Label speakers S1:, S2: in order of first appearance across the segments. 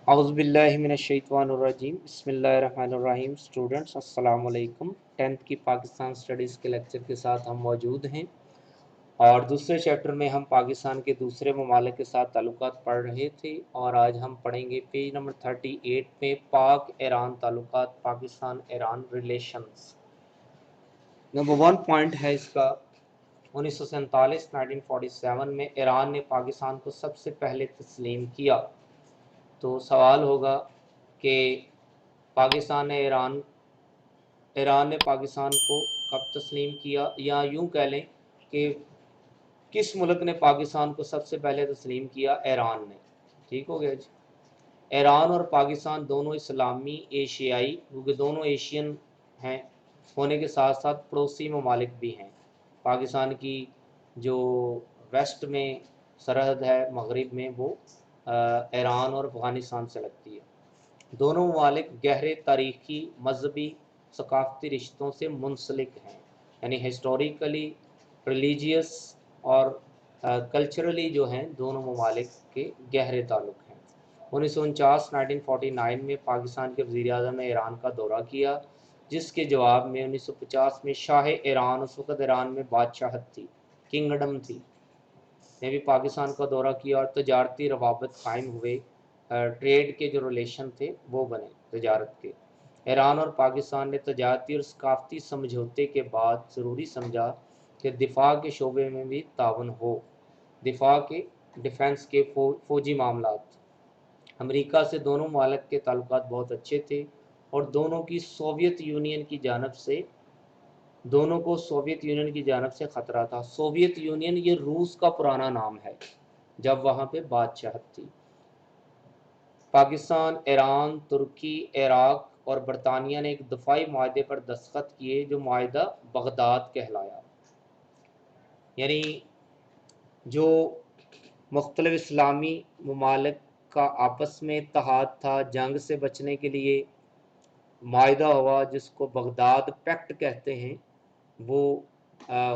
S1: اعوذ باللہ من الشیطان الرجیم بسم اللہ الرحمن الرحیم اسٹوڈنٹس السلام علیکم 10th کی پاکستان سٹڈیز کے لیکچر کے ساتھ ہم موجود ہیں اور دوسرے چیپٹر میں ہم پاکستان کے دوسرے ممالک کے ساتھ تعلقات پڑھ رہے تھے اور آج ہم پڑھیں گے پیج نمبر 38 میں پاک ایران تعلقات Pakistan Iran relations. Number 1 point ہے اس کا 1947 میں ایران نے پاکستان کو سب سے پہلے تسلیم کیا۔ تو سوال ہوگا کہ پاکستان نے ایران نے پاکستان کو کب تسلیم کیا، یا یوں کہہ لیں کہ کس ملک نے پاکستان کو سب سے پہلے تسلیم کیا؟ ایران نے۔ ٹھیک ہو گیا جی۔ ایران اور پاکستان دونوں اسلامی ایشیائی، کیونکہ دونوں ایشین ہیں ہونے کے ساتھ ساتھ پڑوسی ممالک بھی ہیں۔ پاکستان کی جو ویسٹ میں سرحد ہے مغرب میں، وہ ایران اور افغانستان سے لگتی ہے۔ دونوں ممالک گہرے تاریخی، مذہبی، ثقافتی رشتوں سے منسلک ہیں، یعنی ہسٹوریکلی، ریلیجیس اور کلچرلی جو ہیں دونوں ممالک کے گہرے تعلق ہیں۔ 1949 میں پاکستان کے وزیر اعظم نے ایران کا دورہ کیا، جس کے جواب میں 1950 میں شاہ ایران، اس وقت ایران میں بادشاہت تھی، کنگڈم تھی، نے بھی پاکستان کا دورہ کیا اور تجارتی روابط قائم ہوئے، ٹریڈ کے جو ریلیشن تھے وہ بنے تجارت کے۔ ایران اور پاکستان نے تجارتی اور ثقافتی سمجھوتے کے بعد ضروری سمجھا کہ دفاع کے شعبے میں بھی تعاون ہو، ڈیفنس کے فوجی معاملات۔ امریکہ سے دونوں ممالک کے تعلقات بہت اچھے تھے اور دونوں کو سوویت یونین کی جانب سے خطرہ تھا۔ سوویت یونین یہ روس کا پرانا نام ہے جب وہاں پہ بادشاہت تھی۔ پاکستان، ایران، ترکی، عراق اور برطانیہ نے ایک دفاعی معاہدے پر دستخط کیے جو معاہدہ بغداد کہلایا، یعنی جو مختلف اسلامی ممالک کا آپس میں اتحاد تھا جنگ سے بچنے کے لیے، معاہدہ ہوا جس کو بغداد پیکٹ کہتے ہیں، وہ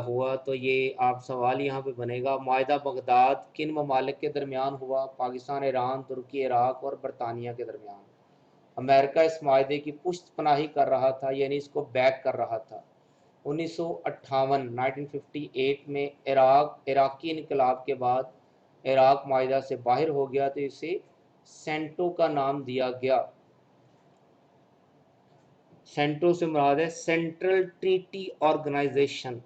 S1: ہوا۔ تو یہ آپ سوال یہاں پہ بنے گا، معاہدہ بغداد کن ممالک کے درمیان ہوا؟ پاکستان، ایران، ترکی، عراق اور برطانیہ کے درمیان۔ امریکہ اس معاہدے کی پشت پناہی کر رہا تھا، یعنی اس کو بیک کر رہا تھا۔ 1958 میں عراقی انقلاب کے بعد عراق معاہدہ سے باہر ہو گیا تو اسے سینٹو کا نام دیا گیا۔ سینٹو سے مراد ہے سینٹرل ٹریٹی آرگنائزیشن۔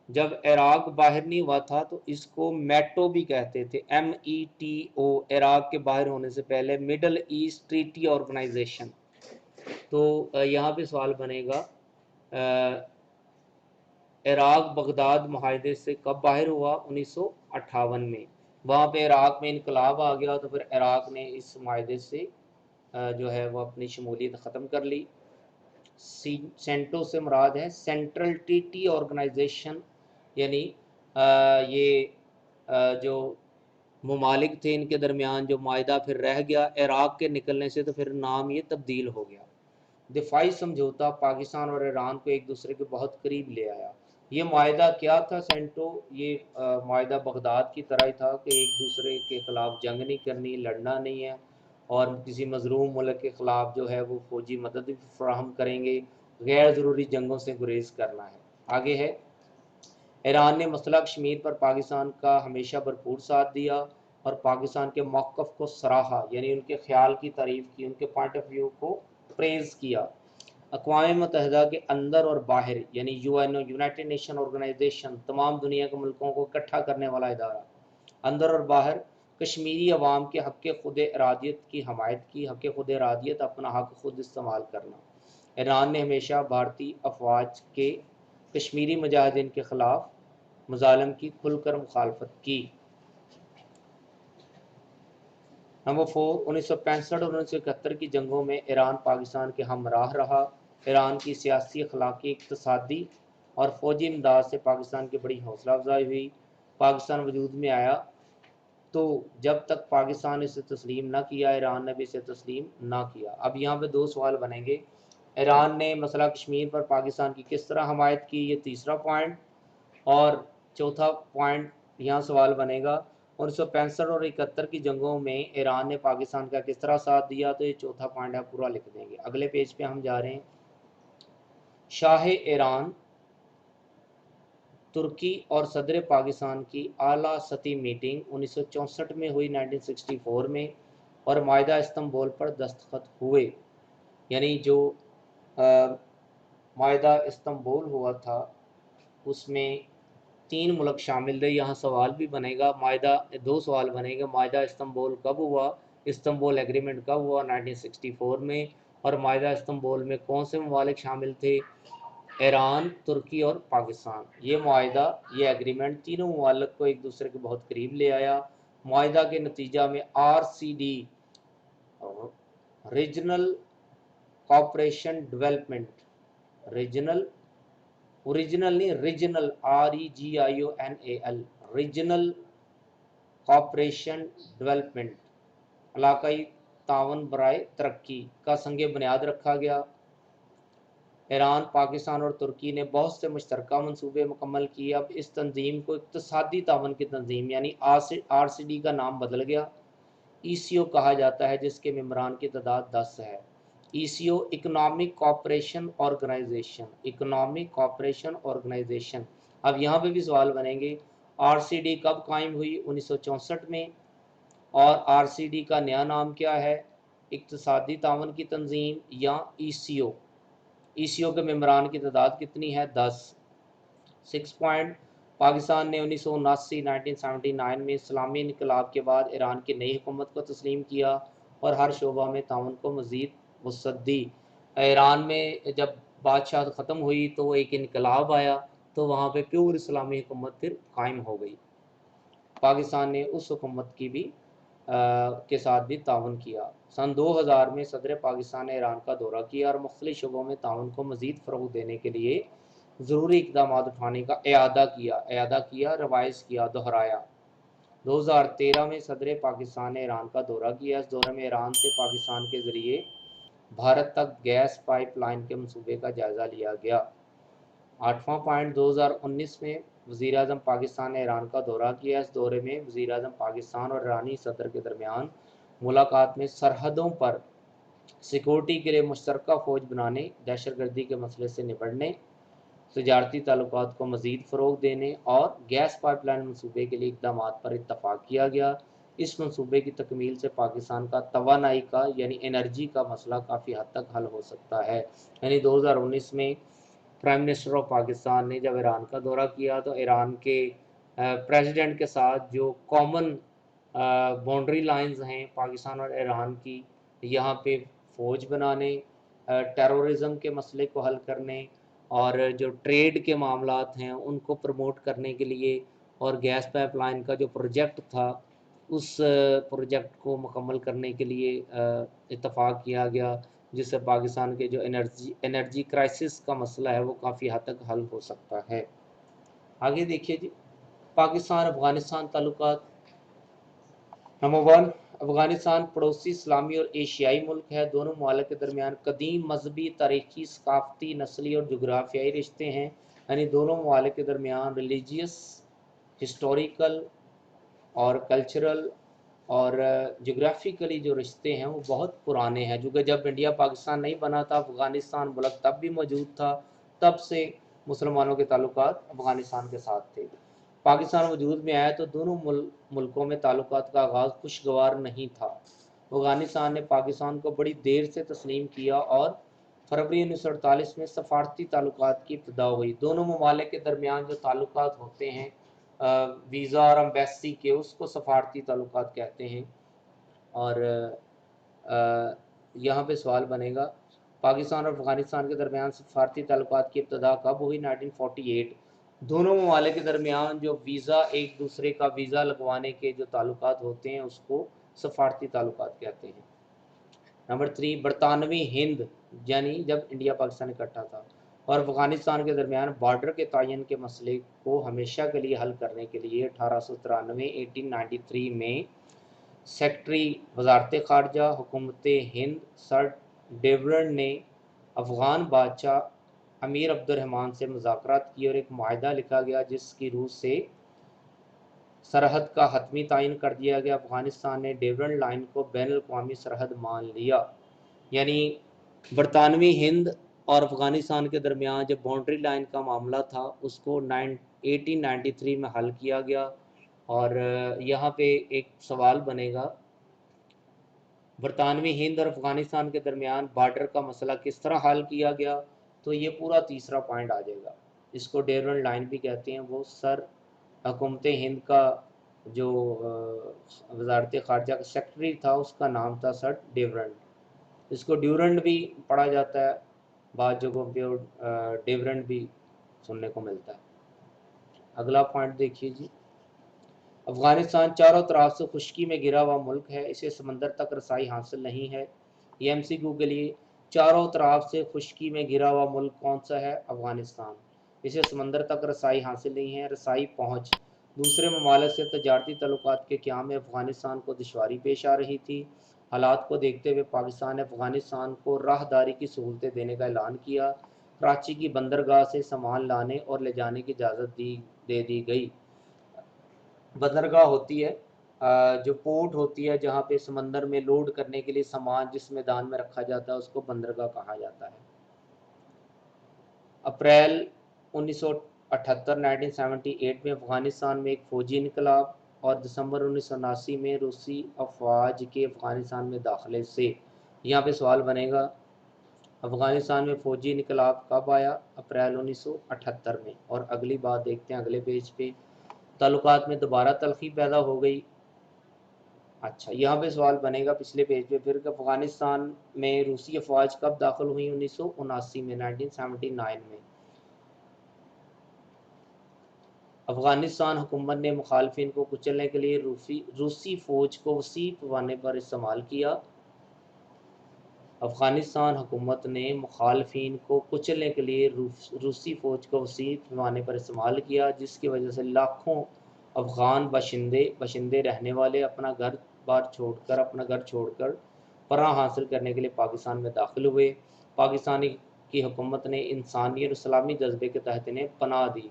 S1: جب عراق باہر نہیں ہوا تھا تو اس کو میٹو بھی کہتے تھے، METO، عراق کے باہر ہونے سے پہلے مڈل ایسٹ ٹریٹی آرگنائزیشن۔ تو یہاں پہ سوال بنے گا عراق بغداد معاہدے سے کب باہر ہوا؟ 1958 میں۔ وہاں پہ عراق میں انقلاب آ گیا تو پھر عراق نے اس معاہدے سے جو ہے وہ اپنی شمولیت ختم کر لی۔ سینٹو سے مراد ہے سینٹرل ٹریٹی آرگنائزیشن، یعنی یہ جو ممالک تھے ان کے درمیان جو معاہدہ پھر رہ گیا عراق کے نکلنے سے، تو پھر نام یہ تبدیل ہو گیا۔ دفاعی سمجھوتا پاکستان اور ایران کو ایک دوسرے کے بہت قریب لے آیا۔ یہ معاہدہ کیا تھا سینٹو؟ یہ معاہدہ بغداد کی طرح ہی تھا کہ ایک دوسرے کے خلاف جنگ نہیں کرنی، لڑنا نہیں ہے، اور کسی مظلوم ملک کے خلاف جو ہے وہ فوجی مدد بھی فراہم کریں گے، غیر ضروری جنگوں سے گریز کرنا ہے۔ آگے ہے، ایران نے مسئلہ کشمیر پر پاکستان کا ہمیشہ بھرپور ساتھ دیا اور پاکستان کے موقف کو سراہا، یعنی ان کے خیال کی تعریف کی، ان کے پوائنٹ آف ویو کو پریز کیا۔ اقوام متحدہ کے اندر اور باہر، یعنی UNO، یونائٹڈ نیشن آرگنائزیشن، تمام دنیا کے ملکوں کو اکٹھا کرنے والا ادارہ، اندر اور باہر کشمیری عوام کے حق خود ارادیت کی حمایت کی۔ حق خود ارادیت، اپنا حق خود استعمال کرنا۔ ایران نے ہمیشہ بھارتی افواج کے کشمیری مجاہدین کے خلاف مظالم کی کھل کر مخالفت کی۔ نمبر 4، 1965 اور 1971 کی جنگوں میں ایران پاکستان کے ہمراہ رہا۔ ایران کی سیاسی، اخلاقی، اقتصادی اور فوجی امداد سے پاکستان کی بڑی حوصلہ افزائی ہوئی۔ پاکستان وجود میں آیا تو جب تک پاکستان اسے تسلیم نہ کیا، ایران نے بھی اسے تسلیم نہ کیا۔ اب یہاں پہ دو سوال بنیں گے، ایران نے مسئلہ کشمیر پر پاکستان کی کس طرح حمایت کی، یہ تیسرا پوائنٹ، اور چوتھا پوائنٹ یہاں سوال بنے گا 1965 और 71 की जंगों में ईरान ने पाकिस्तान का किस तरह साथ दिया, तो ये चौथा पॉइंट है, पूरा लिख देंगे। अगले पेज पे हम जा रहे हैं। शाह ईरान, तुर्की और सदर पाकिस्तान की आला सतही मीटिंग 1964 में हुई, 1964 में, और माहिदा इस्तंबुल पर दस्तखत हुए। यानी जो माहिदा इस्तंबुल हुआ था उसमें 3 मुल्क शामिल थे। यहाँ सवाल भी बनेगा, माहिदा 2 सवाल बनेंगे, माहिदा इस्तंबुल कब हुआ, इस्तंबुल एग्रीमेंट कब हुआ, 1964 में, और माहिदा इस्तंबुल में कौन से ममालिक शामिल थे, ईरान, तुर्की और पाकिस्तान। ये माहिदा, ये एग्रीमेंट तीनों ममालिक को एक दूसरे के बहुत करीब ले आया। माहिदा के नतीजा में RCD, regional cooperation development, regional, original नहीं, regional, REGIONAL, regional cooperation development, इलाकाई तावन बराए तरक्की का संग बुनियाद रखा गया। ईरान, पाकिस्तान और तुर्की ने बहुत से मुश्तरका मनसूबे मुकम्मल किए। अब इस तंजीम को इक़्तिसादी तावन की तंजीम यानी RCD का नाम बदल गया, ECO कहा जाता है, जिसके मेम्बरान की तादाद 10 है। ECO economic cooperation organisation, economic cooperation organisation. अब यहाँ पे भी सवाल बनेंगे, RCD कब कायम हुई, 1964 में, और RCD का नया नाम क्या है, इक़्तिसादी तावन की तंजीम या ECO। ECO के मेम्बरान की तादाद कितनी है, 10। 6 पॉइंट, पाकिस्तान ने 1979 में इस्लामी इनकलाब के बाद ईरान की नई हुकूमत को तस्लीम किया और हर शोबा में ताउन को मज़ीद वसअत दी। ईरान में जब बादशाह ख़त्म हुई तो एक इनकलाब आया, तो वहाँ पे प्योर इस्लामी हुकूमत फिर कायम हो गई। पाकिस्तान ने उस हुकूमत की भी के साथ भी ताउन किया। सन 2000 में सदर पाकिस्तान ने ईरान का दौरा किया और मुख्तलिफ शोबों में ताउन को मज़ीद फ़रोग़ देने के लिए ज़रूरी इक़दाम उठाने का इरादा किया, रिवाइज़ किया, दोहराया। 2013 में सदर पाकिस्तान ने ईरान का दौरा किया। इस दौरे में ईरान से पाकिस्तान के ज़रिए भारत तक गैस पाइपलाइन के मंसूबे का जायज़ा लिया गया। 8वां पॉइंट, 2019 में वज़ीर आज़म पाकिस्तान ने ईरान का दौरा किया। इस दौरे में वज़ीर आज़म पाकिस्तान और ईरानी सदर के दरमियान मुलाकात में सरहदों पर सिक्योरिटी के लिए मुश्तरका फ़ौज बनाने, दहशतगर्दी के मसले से निपटने, तजारती ताल्लुकात को मज़ीद फ़रोग़ देने और गैस पाइपलाइन मंसूबे के लिए इक़दामात पर इत्तफ़ाक़ किया गया। इस मंसूबे की तकमील से पाकिस्तान का तवानाई का यानी एनर्जी का मसला काफ़ी हद तक हल हो सकता है। यानी 2019 में प्राइम मिनिस्टर ऑफ पाकिस्तान ने जब ईरान का दौरा किया तो ईरान के प्रेसिडेंट के साथ जो कॉमन बाउंड्री लाइंस हैं पाकिस्तान और ईरान की, यहाँ पे फ़ौज बनाने, टेररिज्म के मसले को हल करने और जो ट्रेड के मामलात हैं उनको प्रमोट करने के लिए, और गैस पाइपलाइन का जो प्रोजेक्ट था उस प्रोजेक्ट को मुकम्मल करने के लिए इत्तफ़ाक़ किया गया, जिससे पाकिस्तान के जो एनर्जी क्राइसिस का मसला है वो काफ़ी हद तक हल हो सकता है। आगे देखिए जी, पाकिस्तान अफ़गानिस्तान ताल्लुकात। नंबर 1, अफ़गानिस्तान पड़ोसी इस्लामी और एशियाई मुल्क है। दोनों ममालिक के दरमियान कदीम मजहबी, तारीख़ी, सकाफ़ती, नस्ली और जोग्राफियाई रिश्ते हैं। यानी दोनों ममालिक के दरमियान रिलीजियस, हिस्टोरिकल और कल्चरल और जोग्राफिकली जो रिश्ते हैं वो बहुत पुराने हैं। क्योंकि जब इंडिया पाकिस्तान नहीं बना था, अफ़गानिस्तान मुल्क तब भी मौजूद था, तब से मुसलमानों के ताल्लुकात अफ़गानिस्तान के साथ थे। पाकिस्तान वजूद में आया तो दोनों मुल्कों में ताल्लुकात का आगाज़ खुशगवार नहीं था। अफ़गानिस्तान ने पाकिस्तान को बड़ी देर से तस्लीम किया और फरवरी 1948 में सफारती ताल्लुकात की इब्तिदा हुई। दोनों ममालिक के दरमियान जो ताल्लुकात होते हैं वीज़ा और एम्बेसी के, उसको सफारती ताल्लुकात कहते हैं। और यहाँ पे सवाल बनेगा, पाकिस्तान और अफ़गानिस्तान के दरमियान सफारती ताल्लुकात की इब्तिदा कब हुई, 1948। दोनों ममालिक के दरमियान जो वीज़ा, एक दूसरे का वीज़ा लगवाने के जो ताल्लुकात होते हैं उसको सफारती ताल्लुकात कहते हैं। नंबर 3, बरतानवी हिंद, यानी जब इंडिया पाकिस्तान इकट्ठा था, और अफ़गानिस्तान के दरमियान बॉर्डर के तयन के मसले को हमेशा के लिए हल करने के लिए 1893 में सेक्रेटरी वजारत ख़ारजा हुकूमत हिंद सर डेवरन ने अफ़गान बादशाह अमीर अब्दुर्रहमान से मुज़ाकरात किए और एक मुआहिदा लिखा गया जिसकी रूह से सरहद का हतमी तयन कर दिया गया। अफ़गानिस्तान ने डेवरन लाइन को बैन अवी सरहद मान लिया। यानी बरतानवी हिंद और अफ़गानिस्तान के दरमियान जो बाउंड्री लाइन का मामला था उसको 1893 में हल किया गया। और यहाँ पे एक सवाल बनेगा, बरतानवी हिंद और अफ़गानिस्तान के दरमियान बार्डर का मसला किस तरह हल किया गया, तो ये पूरा तीसरा पॉइंट आ जाएगा। इसको डेवरन लाइन भी कहते हैं। वो सर हुकूमत हिंद का जो वजारत ख़ारजा का सेक्रेटरी था उसका नाम था सर डेवरन। इसको ड्यूरेंट भी पढ़ा जाता है, बाद जगहों पे डेवरेंट भी सुनने को मिलता है। अगला पॉइंट देखिए जी, अफ़गानिस्तान चारों तरफ से खुश्की में घिरा हुआ मुल्क है, इसे समंदर तक रसाई हासिल नहीं है। ये MCQ के लिए, चारों तरफ से खुश्की में घिरा हुआ मुल्क कौन सा है? अफ़गानिस्तान। इसे समंदर तक रसाई हासिल नहीं है। रसाई पहुँच, दूसरे ममालिक से तजारती तल्लुकात के क़याम में अफ़गानिस्तान को दुश्वारी पेश आ रही थी। हालात को देखते हुए पाकिस्तान ने अफ़गानिस्तान को राहदारी की सहूलतें देने का ऐलान किया। कराची की बंदरगाह से सामान लाने और ले जाने की इजाज़त दे दी गई। बंदरगाह होती है जो पोर्ट होती है जहाँ पे समंदर में लोड करने के लिए सामान जिस मैदान में रखा जाता है उसको बंदरगाह कहा जाता है। अप्रैल 1978 1978 में अफ़गानिस्तान में एक फ़ौजी इनकलाब और दिसंबर 1979 में रूसी अफवाज के अफ़गानिस्तान में दाखिले से। यहाँ पे सवाल बनेगा, अफ़गानिस्तान में फ़ौजी इनकलाब कब आया? अप्रैल 1978 में। और अगली बात देखते हैं अगले पेज पे, ताल्लुकात में दोबारा तलखी पैदा हो गई। अच्छा, यहाँ पे सवाल बनेगा पिछले पेज पे फिर कि अफ़गानिस्तान में रूसी अफवाज कब दाखिल हुई? 1979 में, 1979 में। अफ़गानिस्तान हुकूमत ने मुखालफिन को कुचलने के लिए रूसी फ़ौज को वसी पैमाने पर इस्तेमाल किया। अफ़गानिस्तान हुकूमत ने मुखालफिन को कुचलने के लिए रूसी फ़ौज को वसी पैमाने पर इस्तेमाल किया, जिसकी वजह से लाखों अफ़गान बशिंदे रहने वाले अपना घर छोड़कर पनाह हासिल करने के लिए पाकिस्तान में दाखिल हुए। पाकिस्तानी की हुकूमत ने इंसानियत और इस्लामी जज्बे के तहत इन्हें पनाह दी।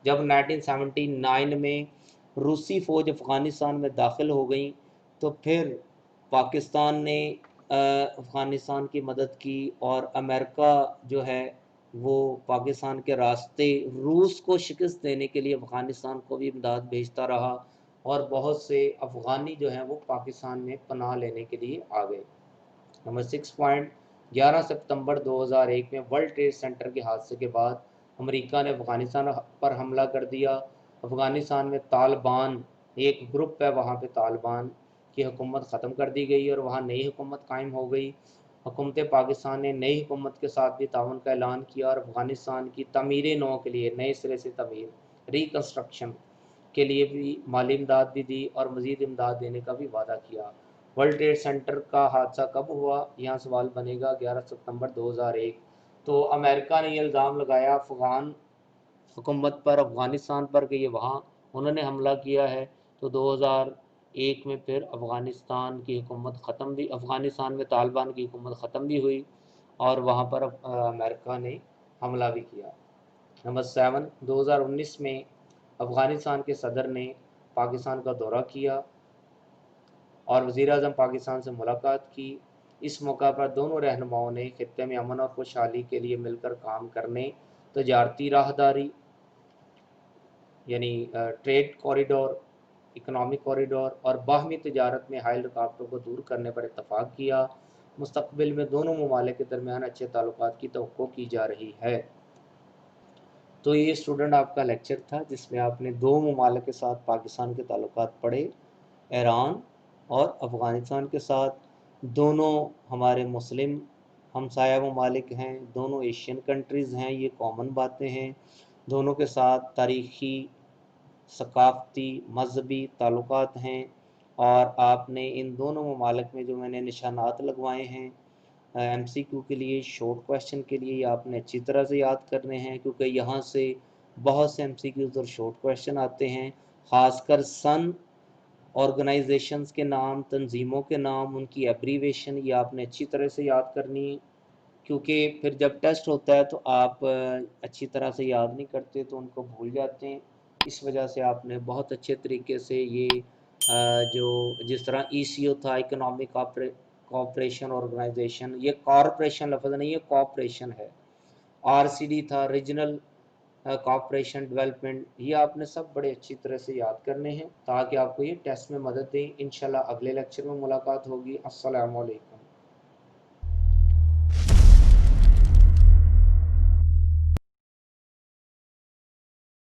S1: जब 1979 में रूसी फ़ौज अफ़गानिस्तान में दाखिल हो गई तो फिर पाकिस्तान ने अफ़गानिस्तान की मदद की और अमेरिका जो है वो पाकिस्तान के रास्ते रूस को शिकस्त देने के लिए अफ़गानिस्तान को भी इमदाद भेजता रहा और बहुत से अफ़गानी जो हैं वो पाकिस्तान में पनाह लेने के लिए आ गए। नंबर 6 पॉइंट, 11 सितंबर 2001 में वर्ल्ड ट्रेड सेंटर के हादसे के बाद अमेरिका ने अफ़गानिस्तान पर हमला कर दिया। अफ़गानिस्तान में तालिबान एक ग्रुप है, वहाँ पे तालिबान की हुकूमत ख़त्म कर दी गई और वहाँ नई हुकूमत कायम हो गई। हुकूमत पाकिस्तान ने नई हुकूमत के साथ भी ताउन का ऐलान किया और अफ़गानिस्तान की तमीर नौ के लिए, नए सिरे से तमीर, रिकन्स्ट्रक्शन के लिए भी माली इमदाद भी दी और मज़ीद इमदाद देने का भी वादा किया। वर्ल्ड ट्रेड सेंटर का हादसा कब हुआ? यहाँ सवाल बनेगा, 11 सितंबर 2001। तो अमेरिका ने ये इल्ज़ाम लगाया अफ़गान हुकूमत पर, अफ़गानिस्तान पर कि ये वहाँ उन्होंने हमला किया है। तो 2001 में फिर अफ़गानिस्तान की हुकूमत ख़त्म भी, अफ़गानिस्तान में तालिबान की हुकूमत ख़त्म भी हुई और वहाँ पर अमेरिका ने हमला भी किया। नंबर 7, 2019 में अफ़गानिस्तान के सदर ने पाकिस्तान का दौरा किया और वज़ीर-ए-आज़म पाकिस्तान से मुलाकात की। इस मौका पर दोनों रहनुमाओं ने खित्ते में अमन और खुशहाली के लिए मिलकर काम करने, तजारती राहदारी यानी ट्रेड कॉरिडोर, इकनॉमिक कॉरिडोर और बाहमी तजारत में हायल रुकावटों को दूर करने पर इत्तफाक किया। मुस्तकबिल में दोनों ममालिक के दरमियान अच्छे ताल्लुकात की तवक्को की जा रही है। तो ये स्टूडेंट आपका लेक्चर था जिसमें आपने दो ममालिक के साथ पाकिस्तान के ताल्लुकात पढ़े, ईरान और अफ़गानिस्तान के साथ। दोनों हमारे मुस्लिम हमसाया ममालिक हैं, दोनों एशियन कंट्रीज़ हैं, ये कॉमन बातें हैं। दोनों के साथ तारीख़ी, सकाफ़ती, मजहबी ताल्लुकात हैं और आपने इन दोनों ममालिक में जो मैंने निशानात लगवाए हैं MCQ के लिए, शॉर्ट क्वेश्चन के लिए, आपने अच्छी तरह से याद करने हैं क्योंकि यहाँ से बहुत से MCQs और शॉर्ट क्वेश्चन आते हैं। ख़ासकर सन ऑर्गेनाइजेशंस के नाम, तंजीमों के नाम, उनकी एब्रीवेशन, ये आपने अच्छी तरह से याद करनी है क्योंकि फिर जब टेस्ट होता है तो आप अच्छी तरह से याद नहीं करते तो उनको भूल जाते हैं। اس وجہ سے آپ نے بہت اچھے طریقے سے یہ جو جس طرح ای سی او تھا اکنامک کوآپریشن آرگنائزیشن، یہ کارپوریشن لفظ نہیں، یہ کوآپریشن ہے. آر سی ڈی تھا ریجنل کوآپریشن ڈیولپمنٹ. یہ آپ نے سب بڑے اچھی طرح سے یاد کرنے ہیں تاکہ آپ کو یہ ٹیسٹ میں مدد دیں. انشاءاللہ اگلے لیکچر میں ملاقات ہوگی. السلام علیکم.